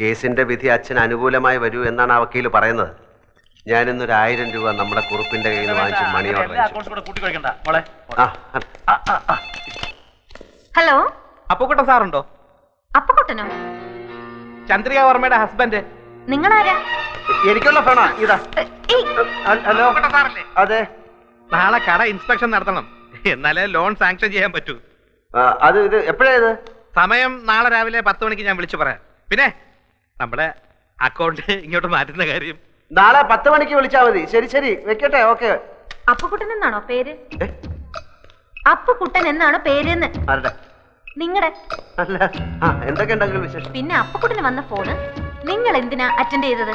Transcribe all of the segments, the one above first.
കേസിന്റെ വിധി അച്ഛന് അനുകൂലമായി വരൂ എന്നാണ് ആ വക്കീൽ പറയുന്നത്. ഞാനിന്നൊരു 1000 രൂപ നമ്മുടെ കുറുപ്പിന്റെ കയ്യിൽ നിന്ന് വാങ്ങിച്ച് മണി ഓർഡർ. ഹലോ, അപ്പുക്കുട്ടൻ സാറുണ്ടോ? അപ്പുക്കുട്ടനോ? ചന്ദ്രിക വർമ്മയുടെ ഹസ്ബൻഡ്. നിങ്ങളാരാ? എനിക്കുള്ള ഫോണാ ഇതാ. ഹലോ, അതെ. നാളെ കട ഇൻസ്പെക്ഷൻ നടത്തണം, എന്നാലേ ലോൺ സാങ്ഷൻ ചെയ്യാൻ പറ്റൂ. അത് ഇത് എപ്പോഴാ ഇത്? സമയം നാളെ രാവിലെ 10 മണിക്ക് ഞാൻ വിളിച്ചു പറയാം. പിന്നെ നമ്മുടെ അക്കൗണ്ട് ഇങ്ങോട്ട് മാറ്റുന്ന കാര്യം നാളെ 10 മണിക്ക് വിളിച്ചാൽ മതി. ശരി ശരി, വെക്കട്ടെ. ഓക്കെ. അപ്പുക്കുട്ടൻ എന്നാണോ പേര്? അപ്പുക്കുട്ടൻ എന്നാണോ പേരെന്ന്? നിങ്ങളുടെ അല്ല. എന്തൊക്കെ ഉണ്ടെങ്കിലും വിശേഷം. പിന്നെ അപ്പുക്കുട്ടന് വന്ന ഫോണ് നിങ്ങൾ എന്തിനാ അറ്റൻഡ് ചെയ്തത്?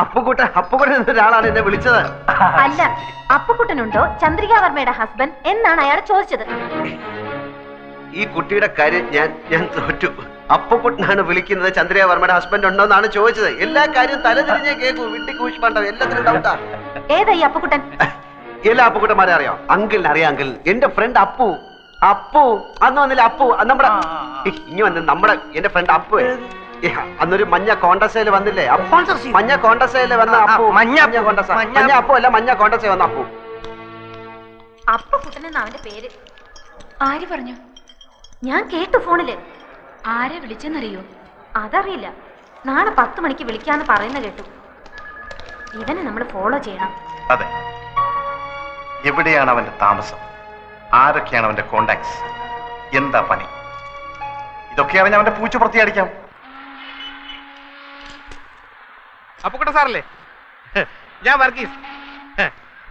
അപ്പുക്കുട്ടൻ എന്നൊരാളാണ് എന്നെ വിളിച്ചത്. അല്ല, അപ്പുക്കുട്ടനുണ്ടോ ചന്ദ്രികാവർമ്മയുടെ ഹസ്ബൻഡ് എന്നാണ് അയാൾ ചോദിച്ചത്. ഈ കുട്ടിയുടെ കാര്യം ഞാൻ തോറ്റു. അപ്പുക്കുട്ടനാണ് വിളിക്കുന്നത്, ചന്ദ്രികാവർമ്മയുടെ ഹസ്ബൻഡ് ഉണ്ടോ എന്നാണ് ചോദിച്ചത്. എല്ലാ കാര്യവും തലതിരിഞ്ഞേ കേൾക്കൂ. വിട്ടി കൂഷിപ്പണ്ടോ, എല്ലാത്തിനും ഡൗട്ടാ. ഏതാ ഈ അപ്പുക്കുട്ടൻ? എല്ലാ അപ്പുക്കുട്ടന്മാരെ അറിയാം. അങ്കിളിനെ അറിയാം. അങ്കിൾ എന്റെ ഫ്രണ്ട് അപ്പു. അന്ന് വന്നില്ല അപ്പു, നമ്മുടെ ഇനി വന്ന് എന്റെ ഫ്രണ്ട് അപ്പു. അന്നൊരു മഞ്ഞ കോണ്ടസയില് വന്നില്ലേ? മഞ്ഞ കോണ്ടസയില് വന്ന അപ്പു. മഞ്ഞ അപ്പു അല്ല, മഞ്ഞ കോണ്ടസയിൽ വന്ന അപ്പു. അപ്പുക്കുട്ടൻ എന്നാ അവന്റെ പേര്. ആര് പറഞ്ഞു? ഞാൻ കേട്ടു ഫോണില്. ആരെ വിളിച്ചെന്നറിയോ? അതറിയില്ല. നാളെ 10 മണിക്ക് വിളിക്കാന്ന് പറയുന്ന കേട്ടു. ഇവനെ നമ്മൾ ഫോളോ ചെയ്യണം. അതെ. എവിടെയാണ് അവന്റെ താമസം? ആരൊക്കെയാണ് അവന്റെ കോണ്ടാക്ട്സ്? എന്താ പണി? ഇതൊക്കെ അറിഞ്ഞ അവന്റെ പൂച്ച പ്രത്യേകിക്കാം. അപ്പുക്കുട്ടൻ സാറല്ലേ? ഞാൻ വർഗീസ്.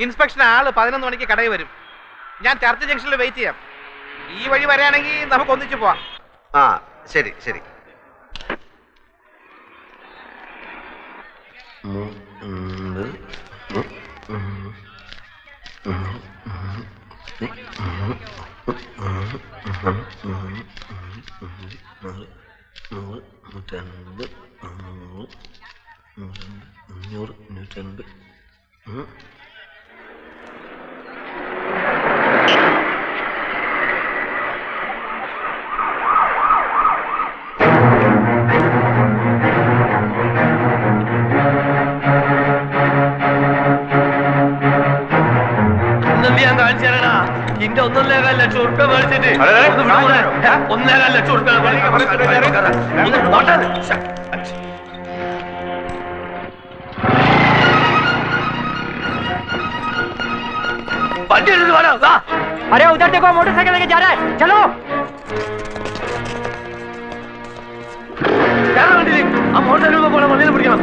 ഇൻസ്പെക്ഷൻ ആള് 11 മണിക്ക് കടയിൽ വരും. ഞാൻ ചർച്ച് ജംഗ്ഷനിൽ വെയിറ്റ് ചെയ്യാം. ഈ വഴി വരികയാണെങ്കിൽ നമുക്ക് ഒന്നിച്ചു പോവാം. ശരി ശരി. നിന്റെ 1.25 ലക്ഷം ഉറുപ്പ്യ മേടിച്ചിട്ട് 1.25 ലക്ഷം ഉറുപ്പ്യ वंडी वाला अरे उधर देखो मोटरसाइकिल लेके जा रहा है चलो मोटरसाइकिल वंडी पिടിക്കണം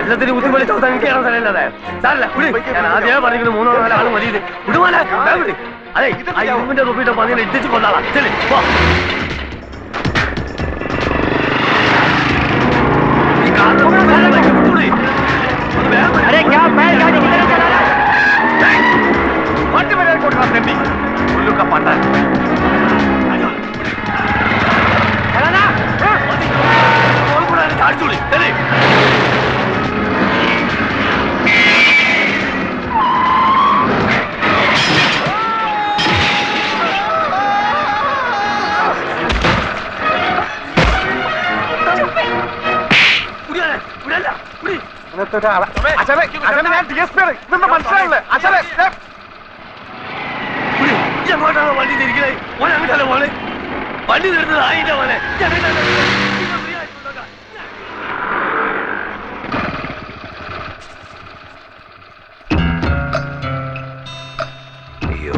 എല്ലാത്തിനും ബുദ്ധിമുട്ടി ചോദിച്ചാൽ എനിക്ക് കാണാൻ സ്ഥലമില്ലാതെ സാറില്ല ഞാൻ ആദ്യമേ പറഞ്ഞിരിക്കുന്നു 3-4 ആൾ മതി വിടുവാല അതെ ആ ഇരുമ്പിന്റെ തൊപ്പിയിട്ട് പതിനെ ഇടിച്ചു കൊണ്ടാളാ ശരി अरे क्या बैल गाड़ी किधर चला रहा है मत मेरे को उठा दे उल्लू का पता चला ना बोल पूरा झाड़ चुली चले വണ്ടി തിരിക്കണേ ഓനെ അങ്ങോട്ടല്ലേ മോനെ വണ്ടി നിർത്തുന്നത് ആയില്ല മോനെ അയ്യോ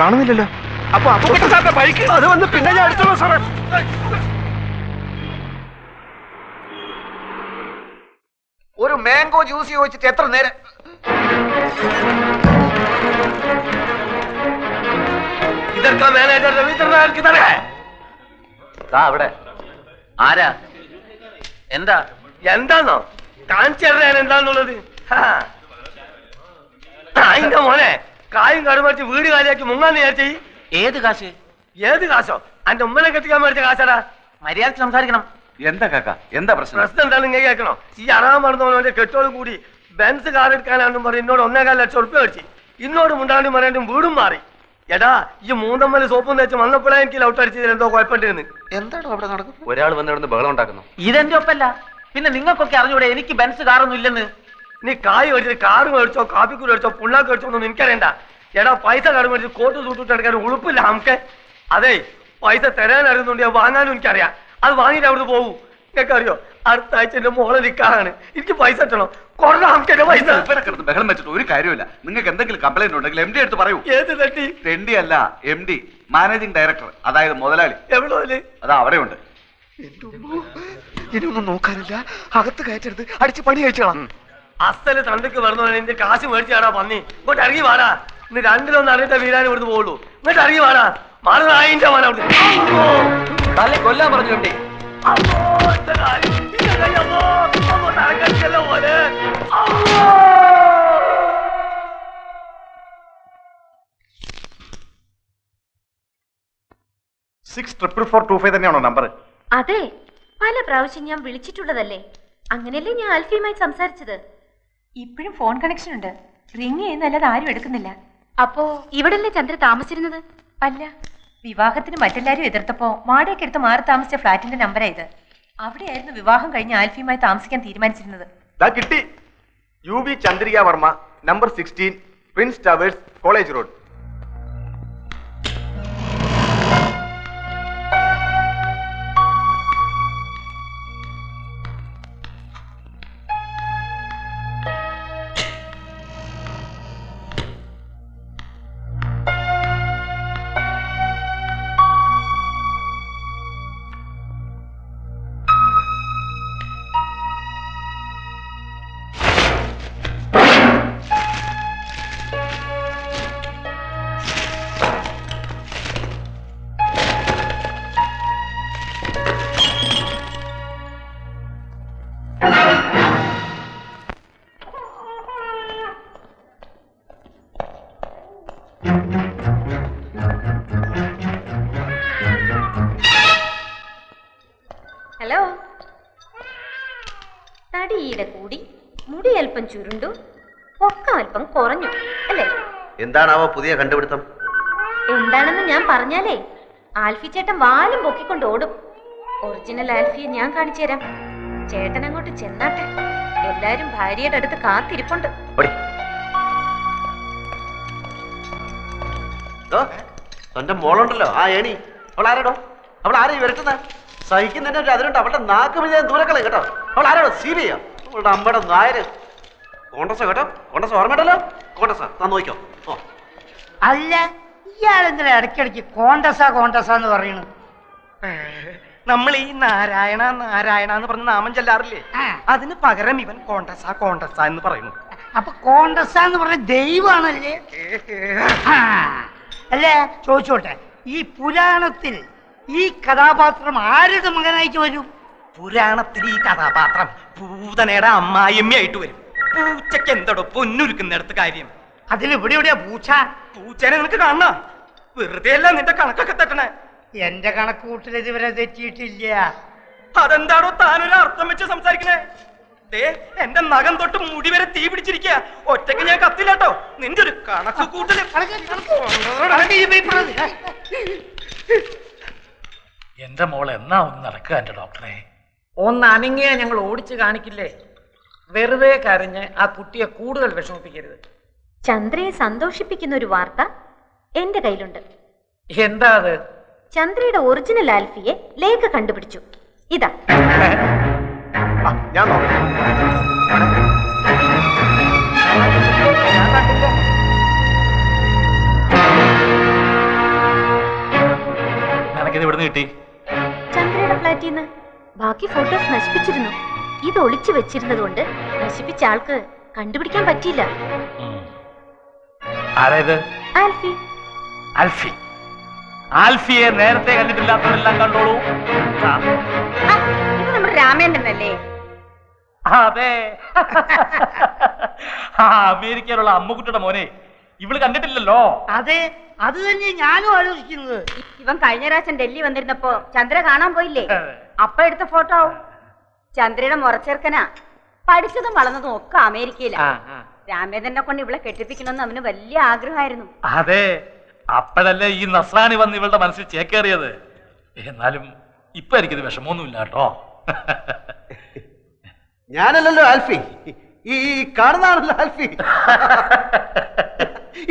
കാണുന്നില്ലല്ലോ. അപ്പൊ അപ്പുക്കുട്ടൻ സാറിന്റെ ബൈക്ക് അത് വന്ന് പിന്നെ ഞാൻ എടുത്തോളൂ സാറേ. ഒരു മാംഗോ ജ്യൂസ് ചോദിച്ചിട്ട് എത്ര നേരം? ഇതൊക്കെ മാനേജർ രവീന്ദ്രനാഥ് കിതറേ അവിടെ ആരാ എന്താ എന്താന്നോ കാണിച്ചു തരാൻ എന്താന്നുള്ളത് നായിന്റെ മോനെ കായും കടുമറിച്ച് വീട് കാലിയാക്കി മുങ്ങാന്ന് വിചാരിച്ചേ. ഏത് കാശ്? ഏത് കാശോ? അന്റെ ഉമ്മനെ കെട്ടിക്കാൻ മേടിച്ച കാശാടാ. മര്യാദക്ക് സംസാരിക്കണം. എന്താ കാക്ക, എന്താ പ്രശ്നം? പ്രശ്നം എന്താണ് നിങ്ങൾ കേൾക്കണോ? ഈ അറാൻ മറന്നവന്റെ കെട്ടോടും കൂടി ബെൻസ് കാർ എടുക്കാനാണെന്നും പറഞ്ഞ് എന്നോട് 1.25 ലക്ഷം ഉറുപ്പ്യ മേടിച്ചു. ഇന്നോട് മുണ്ടാണ്ടും പറയാണ്ടും വീടും മാറി. എടാ ഈ മൂന്നമ്മല് സോപ്പും തേച്ച് വന്നപ്പോഴേ എനിക്ക് ലൗട്ട് അടിച്ചതിൽ എന്തോ കുഴപ്പമുണ്ടെന്ന്. എന്താണോ അവിടെ നടക്കുന്നത്? ഒരാൾ വന്നിവിടുന്ന് ബഹളം ഉണ്ടാക്കുന്നു. ഇതെന്റെ ഒപ്പല്ല. പിന്നെ നിങ്ങൾക്കൊക്കെ അറിഞ്ഞൂടെ എനിക്ക് ബെൻസ് കാറൊന്നും ഇല്ലെന്ന്? നീ കായ് മേടിച്ചിട്ട് കാറ് മേടിച്ചോ കാപ്പിക്കൂടി മേടിച്ചോ പുണ്ണാക്ക് മേടിച്ചോ ഒന്നും എനിക്കറിയണ്ട. എടാ പൈസ കട മേടിച്ച് കോട്ട് സൂട്ടിട്ട് എടുക്കാൻ ഉളുപ്പില്ല നമുക്ക്. അതെ പൈസ തരാൻ അറിയുന്നുണ്ട്, വാങ്ങാനും എനിക്കറിയാം. അത് വാങ്ങിയിട്ട് അവിടുന്ന് പോകും. നിങ്ങൾക്ക് അറിയോ അടുത്ത ആഴ്ച എന്റെ മോളെ നിൽക്കാറാണ്. എനിക്ക് പൈസ കിട്ടണം. കൊറേ നമുക്ക് എന്റെ പൈസ. ബഹളം വെച്ചിട്ട് ഒരു കാര്യമില്ല. നിങ്ങൾക്ക് എന്തെങ്കിലും കംപ്ലൈന്റ് ഉണ്ടെങ്കിൽ MD എടുത്ത് പറയൂ. ഏത് തട്ടി? MD അല്ല, MD, മാനേജിംഗ് ഡയറക്ടർ, അതായത് മുതലാളി. എവിടെ? അതാ അവിടെ ഉണ്ട്. ഇനിയൊന്നും നോക്കാനില്ല, അകത്ത് കയറ്റരുത്, അടിച്ച് പണി കഴിച്ചോളാം. അസല് തണ്ടക്ക് പറഞ്ഞു എന്റെ കാശ് മേടിച്ചാടാ പന്നി. ഇങ്ങോട്ട് ഇറങ്ങി വാടാ. ഇന്ന് രണ്ടിലൊന്നും അറിഞ്ഞിട്ട വീരാൻ ഇവിടുന്ന് പോകുള്ളൂ. ഇങ്ങോട്ട് ഇറങ്ങി വാടാ. മാറിന്റെ മോനെ തല്ലെ കൊല്ലാൻ പറഞ്ഞു MD. പോലെ 644425 തന്നെയാണോ നമ്പർ? അതെ, പല പ്രാവശ്യം ഞാൻ വിളിച്ചിട്ടുള്ളതല്ലേ. അങ്ങനെയല്ലേ ഞാൻ ആൽഫിയുമായി സംസാരിച്ചത്. ഇപ്പോഴും ഫോൺ കണക്ഷൻ ഉണ്ട്. റിങ് ചെയ്യുന്നല്ലാതെ ആരും എടുക്കുന്നില്ല. അപ്പോ ഇവിടല്ലേ ചന്ദ്ര താമസിച്ചിരുന്നത്? അല്ല, വിവാഹത്തിന് മറ്റെല്ലാരും എതിർത്തപ്പോ വാടകയ്ക്ക് എടുത്ത് മാറി താമസിച്ച ഫ്ലാറ്റിന്റെ നമ്പരാ ഇത്. അവിടെയായിരുന്നു വിവാഹം കഴിഞ്ഞ് ആൽഫിയുമായി താമസിക്കാൻ തീരുമാനിച്ചിരുന്നത്. കിട്ടി. UB Chandrika Varma, number 16, Prince towers, college road. Hello. തടിയുടെ കൂടി, മുടി അല്പം ചുരുണ്ടു, പൊക്കം അല്പം കുറഞ്ഞു അല്ലേ? എന്താണാവോ പുതിയ കണ്ടുപിടുത്തം? എന്താണെന്ന് ഞാൻ പറഞ്ഞാലേ ആൽഫി ചേട്ടൻ വാലും പൊക്കിക്കൊണ്ട് ഓടും. ഒറിജിനൽ ആൽഫിയെ ഞാൻ കാണിച്ചു തരാം. ചേട്ടൻ അങ്ങോട്ട് ചെന്നാട്ടെ. എല്ലാരും ഭാര്യയുടെ അടുത്ത് കാത്തിരിപ്പുണ്ട്. തന്റെ മോളുണ്ടല്ലോ ആ ഏണി, അവൾ ആരാടോ? അവൾ ആരെയും വരട്ടുന്ന സഹിക്കുന്നതിന്റെ ഒരു അതിലുണ്ട്. അവളുടെ നാക്ക് വിജയം ദൂരക്കളെ കേട്ടോ. അവൾ ആരാടോ? സീരിയ അവളുടെ അമ്മയുടെ നായര്. കോൺഗ്രസ് കേട്ടോ, കോൺഗ്രസ് ഓർമ്മയുണ്ടല്ലോ. കോൺഗ്രസ് താൻ നോക്കിക്കോ. ഓ അല്ല, ഇയാളെന്തിനാ ഇടയ്ക്കിടയ്ക്ക് കോണ്ടസാന്ന് പറയണു? നമ്മൾ ഈ നാരായണ നാരായണ എന്ന് പറഞ്ഞ നാമം ചെല്ലാറില്ലേ, അതിന് പകരം ഇവൻ കോണ്ടസ എന്ന് പറയുന്നു. അപ്പൊ കോണ്ടസാന്ന് പറഞ്ഞ ദൈവമാണല്ലേ? അല്ലേ, ചോദിച്ചോട്ടെ, ഈ പുരാണത്തിൽ ഈ കഥാപാത്രം ആരുടെ മകനായിട്ട് വരും? പുരാണത്തിൽ ഈ കഥാപാത്രം പൂതനയുടെ അമ്മായിയമ്മയായിട്ട് വരും. പൂച്ചക്ക് എന്തോടോ പൊന്നുരുക്കുന്നിടത്ത് കാര്യം. അതിലിവിടെ എവിടെയാ പൂച്ച? പൂച്ചനെ നിനക്ക് കാണണ? വെറുതെ അല്ല നിന്റെ കണക്കൊക്കെ തെറ്റണേ. എന്റെ കണക്ക് കൂട്ടിൽ ഇതുവരെ തെറ്റിയിട്ടില്ല. അതെന്താണോ താനൊരു അർത്ഥം വെച്ച് സംസാരിക്കണേ? എന്റെ നഖം തൊട്ട് മുടി വരെ തീ പിടിച്ചിരിക്കുക. ഒറ്റയ്ക്ക് ഞാൻ കത്തില്ലാട്ടോ. നിന്റെ ഒരു കണക്ക് കൂട്ടല്. എന്റെ മോൾ എന്നാ ഒന്ന് നടക്കുക എന്റെ ഡോക്ടറെ? ഒന്ന് അനങ്ങിയ ഞങ്ങൾ ഓടിച്ചു കാണിക്കില്ലേ? വെറുതെ കരഞ്ഞ് ആ കുട്ടിയെ കൂടുതൽ വിഷമിപ്പിക്കരുത്. ചന്ദ്രയെ സന്തോഷിപ്പിക്കുന്ന ഒരു വാർത്ത എന്റെ കയ്യിലുണ്ട്. എന്താ അത്? ചന്ദ്രയുടെ ഒറിജിനൽ ആൽഫിയെ ലേഖ കണ്ടുപിടിച്ചു. ഇതാ. ഞാൻ നിനക്കിത് ഇവിടുന്ന് കിട്ടി? ചന്ദ്രയുടെ ഫ്ലാറ്റിൽ നിന്ന്. ബാക്കി ഫോട്ടോസ് നശിപ്പിച്ചിരുന്നു. ഇത് ഒളിച്ചു വെച്ചിരുന്നത് കൊണ്ട് നശിപ്പിച്ച ആൾക്ക് കണ്ടുപിടിക്കാൻ പറ്റിയില്ല. ആരേത്? ആൽഫി. ആൽഫി. ആൽഫിയെ നേരത്തെ കണ്ടിട്ടില്ലാത്തവരെല്ലാം കണ്ടോളൂ. ഇത് നമ്മുടെ രാമേന്ദ്രനല്ലേ? അതെ. ആ അമേരിക്കയിലുള്ള അമ്മുക്കുട്ടിയുടെ മോനെ ഇവള് കണ്ടിട്ടില്ലല്ലോ. അതെ, അത് തന്നെ ഞാനും ആലോചിക്കുന്നത്. ഇവൻ കഴിഞ്ഞ പ്രാവശ്യം ഡൽഹി വന്നിരുന്നപ്പോ ചന്ദ്ര കാണാൻ പോയില്ലേ, അപ്പ എടുത്ത ഫോട്ടോ ആവും. ചന്ദ്രയുടെ മുറച്ചെറുക്കനാ, പഠിച്ചതും വളർന്നതും ഒക്കെ അമേരിക്കയിലാ. രാമേന്ദ്രനെ കൊണ്ട് ഇവളെ കെട്ടിപ്പിക്കണമെന്ന് അവന് വലിയ ആഗ്രഹമായിരുന്നു. അതെ, അപ്പോഴല്ലേ ഈ നസ്രാണി വന്ന് ഇവളുടെ മനസ്സിൽ ചേക്കേറിയത്. എന്നാലും ഇപ്പൊ എനിക്കിത് വിഷമമൊന്നുമില്ല കേട്ടോ. ഞാനല്ലല്ലോ ആൽഫി, ഈ കാണുന്നതാണല്ലോ ആൽഫി.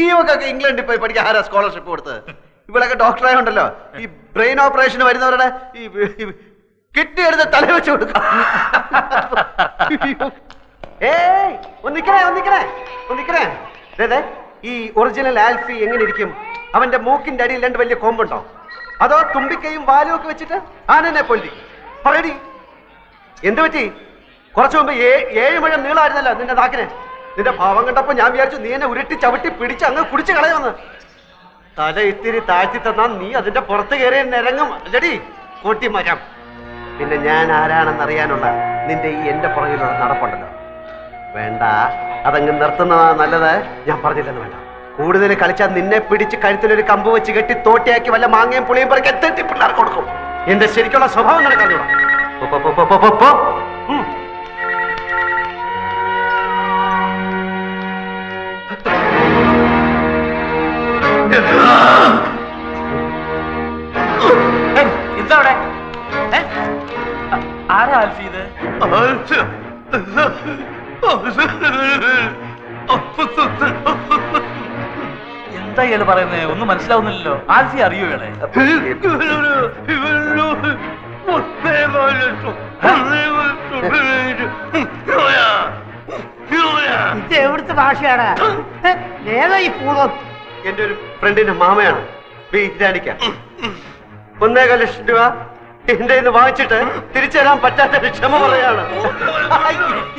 ഈ ഒക്കെ ഇംഗ്ലണ്ടിൽ പോയി പഠിക്കാൻ ആരാ സ്കോളർഷിപ്പ് കൊടുത്തത്? ഇവിടെയൊക്കെ ഡോക്ടറായോണ്ടല്ലോ ഈ ബ്രെയിൻ ഓപ്പറേഷന് വരുന്നവരുടെ ഈ കിഡ്നി എടുത്ത് തല വെച്ച് കൊടുക്കും. ഏയ് ഒന്നിക്കണേ. ഈ ഒറിജിനൽ ആൽഫി എങ്ങനെ ഇരിക്കും? അവന്റെ മൂക്കിന്റെ അടിയിൽ രണ്ട് വലിയ കൊമ്പുണ്ടോ, അതോ തുമ്പിക്കൈയും വാലും ഒക്കെ വെച്ചിട്ട് ആനനെ പൊന്തി? പറയടി, എന്ത് പറ്റി? കുറച്ചു മുമ്പ് 7 മുഴം നീളമായിരുന്നല്ലോ നിന്റെ നാക്കിന്. നിന്റെ ഭാവം കണ്ടപ്പോ ഞാൻ വിചാരിച്ചു നീ എന്നെ ഉരുട്ടി ചവിട്ടി പിടിച്ച് അങ്ങ് കുടിച്ച് കളയുമെന്ന്. തല ഇത്തിരി താഴ്ത്തി തന്നാ നീ അതിന്റെ പുറത്ത് കയറി നിരങ്ങും അല്ലടി കൂട്ടിമരം. പിന്നെ ഞാൻ ആരാണെന്ന് അറിയാനുള്ള നിന്റെ ഈ എന്റെ പുറകിലുള്ള നടപ്പുണ്ടല്ലോ, വേണ്ട, അതങ്ങ് നിർത്തുന്നതാ നല്ലത്. ഞാൻ പറഞ്ഞില്ലെന്ന് വേണ്ട. കൂടുതൽ കളിച്ചാൽ നിന്നെ പിടിച്ച് കഴുത്തിലൊരു കമ്പ് വെച്ച് കെട്ടി തോട്ടിയാക്കി വല്ല മാങ്ങയും പുളിയും പറക്കി എത്തി പിള്ളേർക്ക് കൊടുക്കും. എന്റെ ശരിക്കുള്ള സ്വഭാവം നടക്കാറില്ല. എന്താ അവിടെ? ആരാ ആൽഫി ഇത്? എന്താ ഇയാള് പറയുന്നേ? ഒന്നും മനസ്സിലാവുന്നില്ലല്ലോ. ആൽഫി അറിയോ ഇയാളെ? ഇത് എവിടുത്തെ ഭാഷയാണ്? ഏതാ ഈ പൂർവ്വം? എന്റെ ഒരു ഫ്രണ്ടിന്റെ മാമയാണ് വീരാനിക്ക. 1.25 ലക്ഷം രൂപ എന്റെ ഇന്ന് വാങ്ങിച്ചിട്ട് തിരിച്ചു തരാൻ പറ്റാത്ത ക്ഷമ പറയാണ്.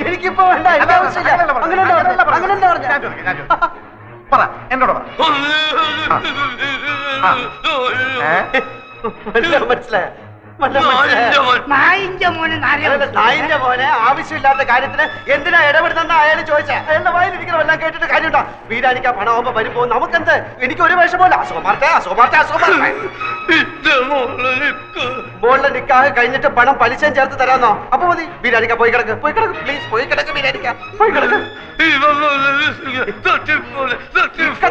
എനിക്കിപ്പോ വേണ്ട, എനിക്ക് ആവശ്യമില്ല. അങ്ങനെ പറ, എന്നോട് മനസ്സിലായ നായിന്റെ മോനെ ആവശ്യമില്ലാത്ത കാര്യത്തിന് എന്തിനാ ഇടപെടുന്ന അയാൾ ചോദിച്ചാ? അയാളുടെ വായിലിരിക്കണം, എല്ലാം കേട്ടിട്ട് കാര്യമുണ്ടോ? വീരാനിക്ക പണമാകുമ്പോ വരുമ്പോ നമുക്കെന്ത്? എനിക്ക് ഒരു വിഷമല്ല. മോളുടെ നിക്കാഹ് കഴിഞ്ഞിട്ട് പണം പലിശയും ചേർത്ത് തരാന്നോ? അപ്പൊ മതി. വീരാനിക്ക പോയി കിടക്ക് പ്ലീസ്, പോയി കിടക്ക് വീരാനിക്ക, പോയി കിടക്ക്.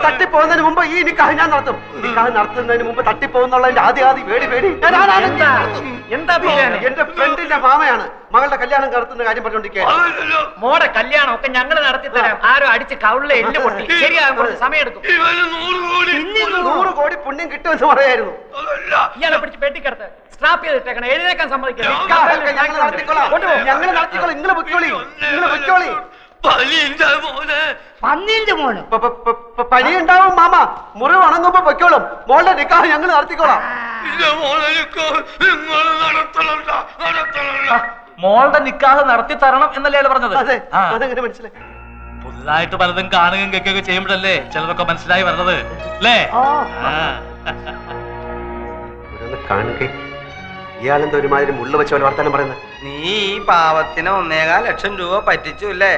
തട്ടിപ്പോകുന്നതിന് മുമ്പ് ഈ നിക്കാഹ് ഞാൻ നടത്തും. നിക്കാഹ് നടത്തുന്നതിന് മുമ്പ് തട്ടിപ്പോകുന്നുള്ളതിന്റെ ആദ്യം പേടി. എന്താ എന്റെ ഫ്രണ്ടിന്റെ മാമയാണ് മകളുടെ കല്യാണം നടത്തുന്ന കാര്യം പറഞ്ഞോണ്ടിരിക്കുക. മോടെ കല്യാണം ഒക്കെ ഞങ്ങൾ നടത്തി തരാം. ആരോ അടിച്ച് കവിളിലെ എല്ല് പൊട്ടി ശരിയാകാൻ കുറച്ച് സമയം എടുക്കും. 100 കോടി പുണ്യം കിട്ടുമെന്ന് പറയായിരുന്നു. ഇയാളെ പിടിച്ച് പെട്ടിക്കടത്ത് സ്ട്രാപ്പ് ചെയ്തിട്ടേക്കണം. എഴുന്നേക്കാൻ സമ്മതിക്കില്ല. ഞങ്ങൾ നടത്തിക്കോളാം. നിങ്ങൾ പൊയ്ക്കോളി. പന്നീന്റെ മോന് പനിയുണ്ടാവും മാമ, മുറിവ് ഉണങ്ങുമ്പോ പൊയ്ക്കോളും. മോളുടെ നിക്കാഹ് ഞങ്ങൾ നടത്തിക്കോളാം. മോളുടെ നിക്കാഹ് നടത്തി തരണം എന്നല്ലേ അയാൾ പറഞ്ഞത്? അതെ, അതെങ്ങനെ മനസ്സിലായി? പുതുതായിട്ട് പലതും കാണുകയും കേൾക്കുകയൊക്കെ ചെയ്യുമ്പോഴല്ലേ ചിലതൊക്കെ മനസ്സിലായി വരുന്നത് അല്ലേ? കാണുക ഇയാളെന്താ ഒരുമാതിരി മുള്ള വെച്ച പോലെ വർത്താനം പറയുന്നത്? നീ ഈ പാവത്തിന് 1.25 ലക്ഷം രൂപ പറ്റിച്ചു അല്ലേ?